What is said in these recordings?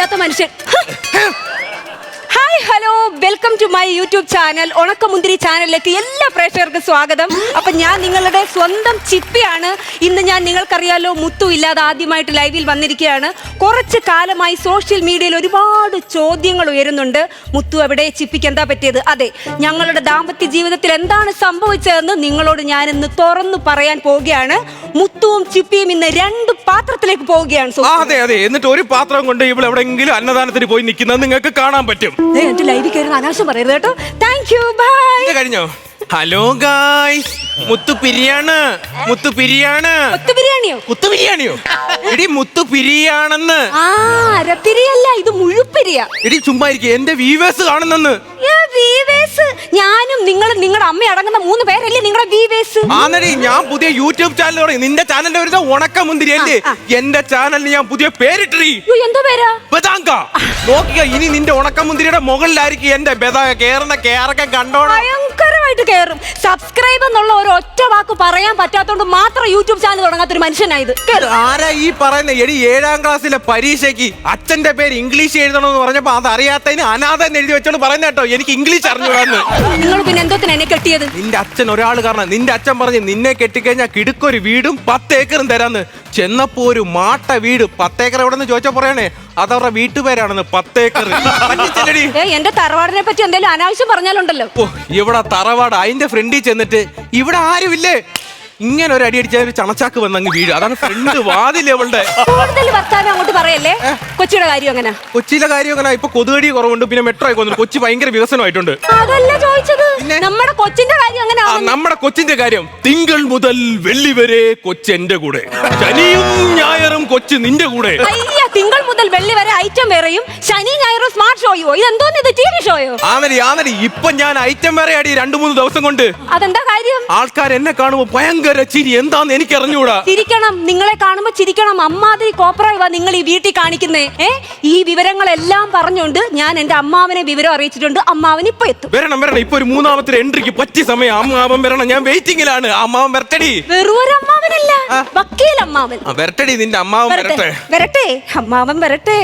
ഇല്ലാത്ത മനുഷ്യൻ. Hi hello welcome to my YouTube channel. ഉണക്കമുന്തിരി ചാനലിലേക്ക് എല്ലാ പ്രേക്ഷകർക്കും സ്വാഗതം. അപ്പം ഞാൻ നിങ്ങളുടെ സ്വന്തം ചിപ്പിയാണ്. ഇന്ന് ഞാൻ നിങ്ങൾക്കറിയാലോ മുത്തു ഇല്ലാതെ ആദ്യമായിട്ട് ലൈവിൽ വന്നിരിക്കുകയാണ്. കുറച്ച് കാലമായി സോഷ്യൽ മീഡിയയിൽ ഒരുപാട് ചോദ്യങ്ങൾ ഉയരുന്നുണ്ട്. മുത്തു എവിടെ, ചിപ്പിക്ക് എന്താ പറ്റിയത്? അതെ, ഞങ്ങളുടെ ദാമ്പത്യ ജീവിതത്തിൽ എന്താണ് സംഭവിച്ചതെന്ന് നിങ്ങളോട് ഞാൻ ഇന്ന് തുറന്നു പറയാൻ പോവുകയാണ്. മുത്തുവും ചിപ്പിയും ഇന്ന് രണ്ട് പാത്രത്തിലേക്ക് പോവുകയാണ്. അതെ അതെ, എന്നിട്ട് ഒരു പാത്രം കൊണ്ട് ഇവിടെ എവിടെയെങ്കിലും അന്നദാനത്തിന് പോയി നിൽക്കുന്നത് നിങ്ങൾക്ക് കാണാൻ പറ്റും. എന്റെ ലൈവിൽ കയറുന്ന അനാവശ്യം പറയരുത് കേട്ടോ. Thank you, bye. കഴിഞ്ഞോ? ഹലോ ഗായ്സ്, മുത്തു പിരിയാണ്. മുത്തു പിരിയാണ്. മുത്തു ബിരിയാണിയോ? എടി മുത്തു പിരിയാണെന്ന്. അരപ്പിരിയല്ല, ഇത് മുഴുപ്പിരിയ. എടി ചുമ്മാ ഇരിക്കും, എന്റെ വീവേഴ്സ് കാണുന്നെന്ന്. ഞാനും നിങ്ങളും നിങ്ങളുടെ അമ്മ അടങ്ങുന്ന 3 പേരല്ലേ നിങ്ങളുടെ വീവേഴ്സ്. ആന്നടി, ഞാൻ പുതിയ യൂട്യൂബ് ചാനൽ തുടങ്ങി. നിന്റെ ചാനലിന്റെ പേര് ഉണക്കമുന്തിരി അല്ലേ? എന്റെ ചാനലിന് ഞാൻ പുതിയ പേരിട്ടി. എന്തോ പേരാ? ബദാങ്ക. നോക്കിയ, ഇനി നിന്റെ ഉണക്കമുന്തിരിയുടെ മുകളിലായിരിക്കും എന്റെ ബദാങ്ക കേറുന്ന കേറൊക്കെ കണ്ടോണം. ഭയങ്കരമായിട്ട് കേറും. സബ്സ്ക്രൈബ് എന്നുള്ള ഒരു ഒറ്റ വാക്ക് പറയാൻ പറ്റാത്തോണ്ട് മാത്രം യൂട്യൂബ് ചാനൽ തുടങ്ങാത്തൊരു മനുഷ്യനായത്. ആരാ ഈ പറയുന്ന? എടി 7ാം ക്ലാസ്സിലെ പരീക്ഷയ്ക്ക് അച്ഛന്റെ പേര് ഇംഗ്ലീഷ് എഴുതണമെന്ന് പറഞ്ഞപ്പോ അത് അറിയാത്തതിന് അനാഥ എഴുതി വെച്ചോണ്ട് പറയുന്ന കേട്ടോ. എനിക്ക് ഇംഗ്ലീഷ് അറിഞ്ഞൂടാന്ന്. നിങ്ങൾ പിന്നെ എന്തോത്തിന് എന്നെ കെട്ടിയത്? നിന്റെ അച്ഛൻ ഒരാൾ കാരണം. നിന്റെ അച്ഛൻ പറഞ്ഞ് നിന്നെ കെട്ടിക്കഴിഞ്ഞാൽ കിടുക്കൊരു വീടും 10 ഏക്കറും തരാന്ന്. ചെന്നപ്പോ ഒരു മാട്ട വീട് 10 ഏക്കർ എവിടെ നിന്ന് ചോദിച്ചാ പറയണേ അതവരുടെ വീട്ടുപേരാണെന്ന്. 10 ഏക്കർ. എന്റെ തറവാടിനെ പറ്റി എന്തെങ്കിലും അനാവശ്യം പറഞ്ഞാലുണ്ടല്ലോ. ഓ, ഇവിടെ തറവാട്. അതിന്റെ ഫ്രണ്ടിൽ ചെന്നിട്ട് ഇവിടെ ആരുമില്ലേ, ഇങ്ങനെ ഒരു അടി അടിച്ച ഒരു ചണച്ചാക്ക് വന്നങ്ങ് വീട്. അതാണ് ഫ്രണ്ട് വാതിൽ. അവളുടെ കൂടുതൽ വർത്താനം അങ്ങോട്ട് പറയല്ലേ. കൊച്ചിയുടെ കാര്യം എങ്ങനെ? കൊച്ചിയിലെ കാര്യം എങ്ങനെ? ഇപ്പൊ കൊതുകടി കുറവുണ്ട്, പിന്നെ മെട്രോ ആയി കൊന്നു. കൊച്ചി ഭയങ്കര വികസനമായിട്ടുണ്ട്. അതല്ല ചോദിച്ചത്, നമ്മുടെ കൊച്ചിന്റെ കാര്യം എങ്ങനെ? നമ്മുടെ കൊച്ചിന്റെ കാര്യം തിങ്കൾ മുതൽ വെള്ളി വരെ കൊച്ചെന്റെ കൂടെ, ശനിയും ഞായറും കൊച്ചു നിന്റെ കൂടെ. തിങ്കൾ മുതൽ വെള്ളി വരെ ഐറ്റം വേറെയും ശനി ഞായറും സ്മാർട്ട് ഷോയോ? ഇതെന്തോന്ന്, ഇത് ടി വി ഷോയോ? ആന്നരി ഇപ്പൊ ഞാൻ ഐറ്റം വേറെ ആടി 2-3 ദിവസം കൊണ്ട്. അതെന്താ കാര്യം? ആൾക്കാർ എന്നെ കാണുമ്പോ ഭയങ്കര ചിരി. എന്താന്ന് എനിക്ക് അറിഞ്ഞൂടാ. ചിരിക്കണം, നിങ്ങളെ കാണുമ്പോ ചിരിക്കണം. അമ്മാതിരി കോപ്രായവാ നിങ്ങൾ ഈ വീട്ടിൽ കാണിക്കുന്നേ. ഈ വിവരങ്ങളെല്ലാം പറഞ്ഞുകൊണ്ട് ഞാൻ എന്റെ അമ്മാവനെ വിവരം അറിയിച്ചിട്ടുണ്ട്. അമ്മാവൻ ഇപ്പൊ എത്തും. വരണം. ഇപ്പൊ ഒരു 3ാമത്തെ എൻട്രിക്ക് പറ്റിയ സമയം. അമ്മാവൻ വരണം, ഞാൻ വെയിറ്റിംഗിലാണ്. അമ്മാവൻ വരട്ടടി. വെറും അമ്മാവനല്ല, വക്കീൽ അമ്മാവൻ. വരട്ടടി, നിന്റെ അമ്മാവൻ വരട്ടെ. വരട്ടെ, അമ്മാവൻ വരട്ടെ.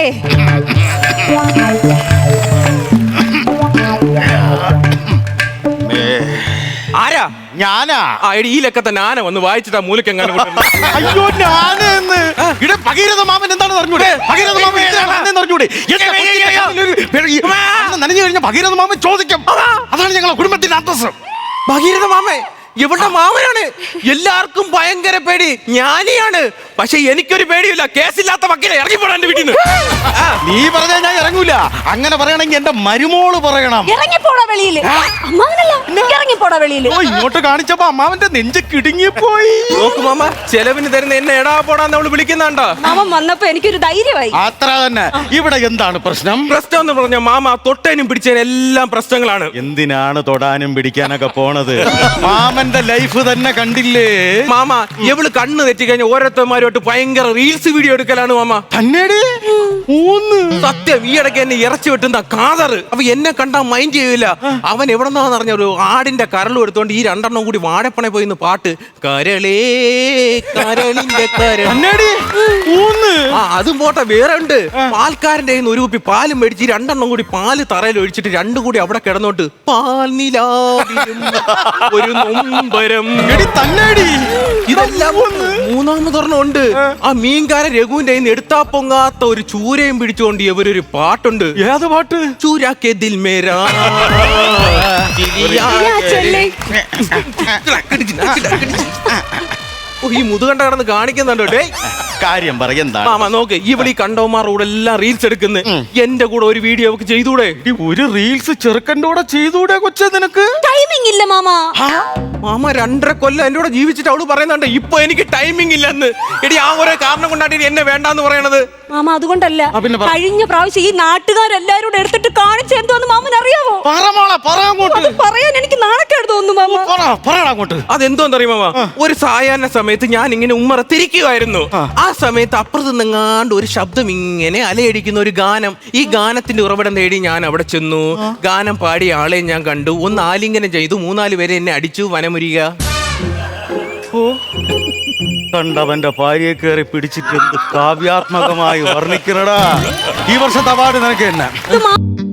ആരാ? ഞാനാ. ഈ ലക്കത്തെ ഞാന വന്ന് വായിച്ചിട്ടാ മൂലക്കെങ്ങനെ. അയ്യോ, ഞാനെന്ന് ഇവിടെ ഭഗീരഥ മാമൻ എന്താണെന്ന് അറിഞ്ഞൂടെ? ഭഗീരഥ മാമൻ അറിഞ്ഞൂടെ? നനഞ്ഞു കഴിഞ്ഞ ഭഗീരഥ മാമൻ ചോദിക്കും. അതാണ് ഞങ്ങളെ കുടുംബത്തിന്റെ അന്തസ്. ഭഗീരഥ മാമേ ഇവളുടെ മാമനാണ്. എല്ലാവർക്കും ഭയങ്കര പേടി. ജ്ഞാനിയാണ്, പക്ഷെ എനിക്കൊരു പേടിയില്ല. കേസില്ലാത്ത വക്കീലെ ഇറങ്ങിപ്പോടാ എന്റെ വീട്ടിൽ നിന്ന്. നീ പറഞ്ഞാൽ ഞാൻ ഇറങ്ങൂല. അങ്ങനെ പറയണമെങ്കിൽ എന്റെ മരുമോള് പറയണം. ഇറങ്ങിപ്പോടാ വെളിയില്. ഇറങ്ങിപ്പോടാ വെളിയില്. ഇങ്ങോട്ട് കാണിച്ചപ്പോ അമ്മാവന്റെ നെഞ്ച് കിടുങ്ങിപ്പോയി. നോക്ക് മാമ, ചെലവിന് തരുന്ന എന്നെ എടാ പോടാന്ന് അവള് വിളിക്കുന്നുണ്ടോ? മാമൻ വന്നപ്പോ എനിക്കൊരു ധൈര്യമായി. അത്ര തന്നെ. ഇവിടെ എന്താണ് പ്രശ്നം? പ്രശ്നം എന്ന് പറഞ്ഞ മാമ, തൊട്ടേനും പിടിച്ചതിനും എല്ലാം പ്രശ്നങ്ങളാണ്. എന്തിനാണ് തൊടാനും പിടിക്കാനൊക്കെ പോണത്? മാമന്റെ ലൈഫ് തന്നെ കണ്ടില്ലേ മാമ? ഇവള് കണ്ണ് തെറ്റി കഴിഞ്ഞ ഓരോരുത്തന്മാരുമായിട്ട് ഭയങ്കര റീൽസ് വീഡിയോ എടുക്കലാണ് മാമ. തന്നേടി സത്യം. ഈ ഇടയ്ക്ക് എന്നെ ഇറച്ചി വെട്ടുന്ന കാതറ്. അപ്പൊ എന്നെ കണ്ടാ മൈൻഡ് ചെയ്യൂല. അവൻ എവിടെന്നാന്ന് പറഞ്ഞ ഒരു ആടിന്റെ കരളും എടുത്തോണ്ട് ഈ 2 കൂടി വാഴപ്പണ പോയി പാട്ട് കരളേ കരളിന്റെ കരളി. അതും പോട്ടെ, വേറെ ഉണ്ട്. പാൽക്കാരന്റെ ഒരു കുപ്പി പാലും മേടിച്ച് 2 കൂടി പാല് തറയിൽ ഒഴിച്ചിട്ട് 2 കൂടി അവിടെ കിടന്നോട്ട് പാൽ നിലാവിലും ഒരു നൊമ്പരം. ഇതെല്ലാം 3ാമതൊരെണ്ണമുണ്ട്. ആ മീൻകാരൻ രഘുവിന്റെ എടുത്താ പൊങ്ങാത്ത ഒരു ചൂരയും പിടിച്ചുകൊണ്ട് ഇവരൊരു പാട്ടുണ്ട്. ഏത് പാട്ട്? ചൂരാക്കെ ദിൽ മേരാ. ഈ മുതുകണ്ട കടന്ന് കാണിക്കുന്നുണ്ടോ? കാര്യം പറയണ്ട മാമ. നോക്ക്, ഇവിടെ ഈ കണ്ടവന്മാർ കൂടെ എല്ലാം റീൽസ് എടുക്കുന്നത്. എന്റെ കൂടെ ഒരു വീഡിയോ ഒക്കെ ചെയ്തൂടെ? ഒരു റീൽസ് ചെറുക്കൻ്റെ കൂടെ ചെയ്തൂടെ കൊച്ചേ? നിനക്ക് ടൈമിംഗ് ഇല്ല മാമ. മാമ 2.5 കൊല്ലം എന്റെ കൂടെ ജീവിച്ചിട്ട് അവള് പറയുന്നുണ്ട് ഇപ്പൊ എനിക്ക് ടൈമിംഗ് ഇല്ലെന്ന്. എടി, ആ ഒരേ കാരണം കൊണ്ടാണ് എന്നെ വേണ്ടാന്ന് പറയണത്. മാമ അതുകൊണ്ടല്ല, കഴിഞ്ഞ പ്രാവശ്യം ഈ നാട്ടുകാരെല്ലാരും എടുത്തിട്ട് കാണിച്ച എന്തോന്ന് മാമൻ അറിയാമോ? പറയാൻ എനിക്ക് നാണക്കേട് തോന്നുന്നു മാമ. അതെന്തോന്നറിയോ മാമ? ഒരു സായാഹ്ന സമയത്ത് ഞാൻ ഇങ്ങനെ ഉമ്മറത്തിരിക്കുമായിരുന്നു. ആ സമയത്ത് അപ്പുറത്ത് നിങ്ങാണ്ട് ഒരു ശബ്ദം ഇങ്ങനെ അലയടിക്കുന്ന ഒരു ഗാനം. ഈ ഗാനത്തിന്റെ ഉറവിടം തേടി ഞാൻ അവിടെ ചെന്നു. ഗാനം പാടിയ ആളെ ഞാൻ കണ്ടു. ഒന്ന് ആലിംഗനം ചെയ്തു. 3-4 പേരെ എന്നെ അടിച്ചു. വനമുരിക കണ്ടവന്റെ ഭാര്യയെ കയറി പിടിച്ചിട്ട് എന്ത് കാവ്യാത്മകമായി വർണ്ണിക്കണടാ. ഈ വർഷത്തെ അവാർഡ് നിനക്ക് തന്നെ. ഇത്